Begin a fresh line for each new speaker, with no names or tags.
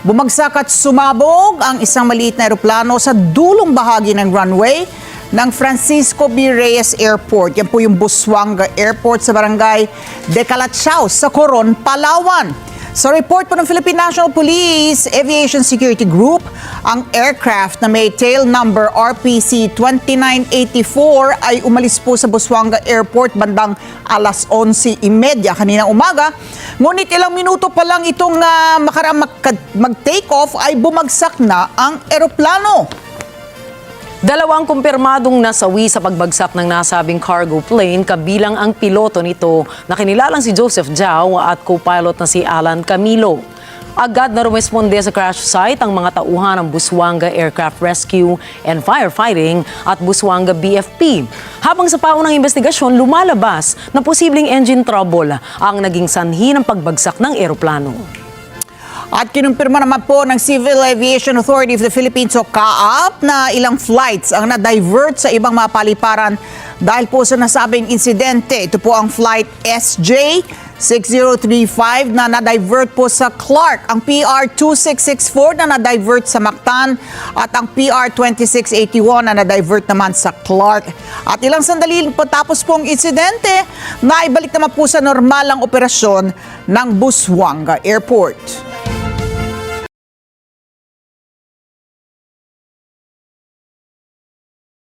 Bumagsak at sumabog ang isang maliit na eroplano sa dulong bahagi ng runway ng Francisco B. Reyes Airport. Yan po yung Busuanga Airport sa barangay De Calachao sa Coron, Palawan. Sa report po ng Philippine National Police Aviation Security Group, ang aircraft na may tail number RPC 2984 ay umalis po sa Busuanga Airport bandang alas 11:30 kaninang umaga. Ngunit ilang minuto pa lang itong makaraang mag-take off ay bumagsak na ang eroplano.
Dalawang kumpirmadong nasawi sa pagbagsak ng nasabing cargo plane, kabilang ang piloto nito na kinilalang si Joseph Jao at co-pilot na si Alan Camilo. Agad na rumesponde sa crash site ang mga tauhan ng Busuanga Aircraft Rescue and Firefighting at Busuanga BFP. Habang sa paunang investigasyon, lumalabas na posibleng engine trouble ang naging sanhi ng pagbagsak ng eroplano.
At kinumpirma naman po ng Civil Aviation Authority of the Philippines o CAAP na ilang flights ang na-divert sa ibang mga paliparan dahil po sa nasabing insidente. Ito po ang flight SJ6035 na na-divert po sa Clark, ang PR2664 na na-divert sa Mactan at ang PR2681 na na-divert naman sa Clark. At ilang sandali po tapos pong insidente, naibalik naman po sa normalang operasyon ng Busuanga Airport.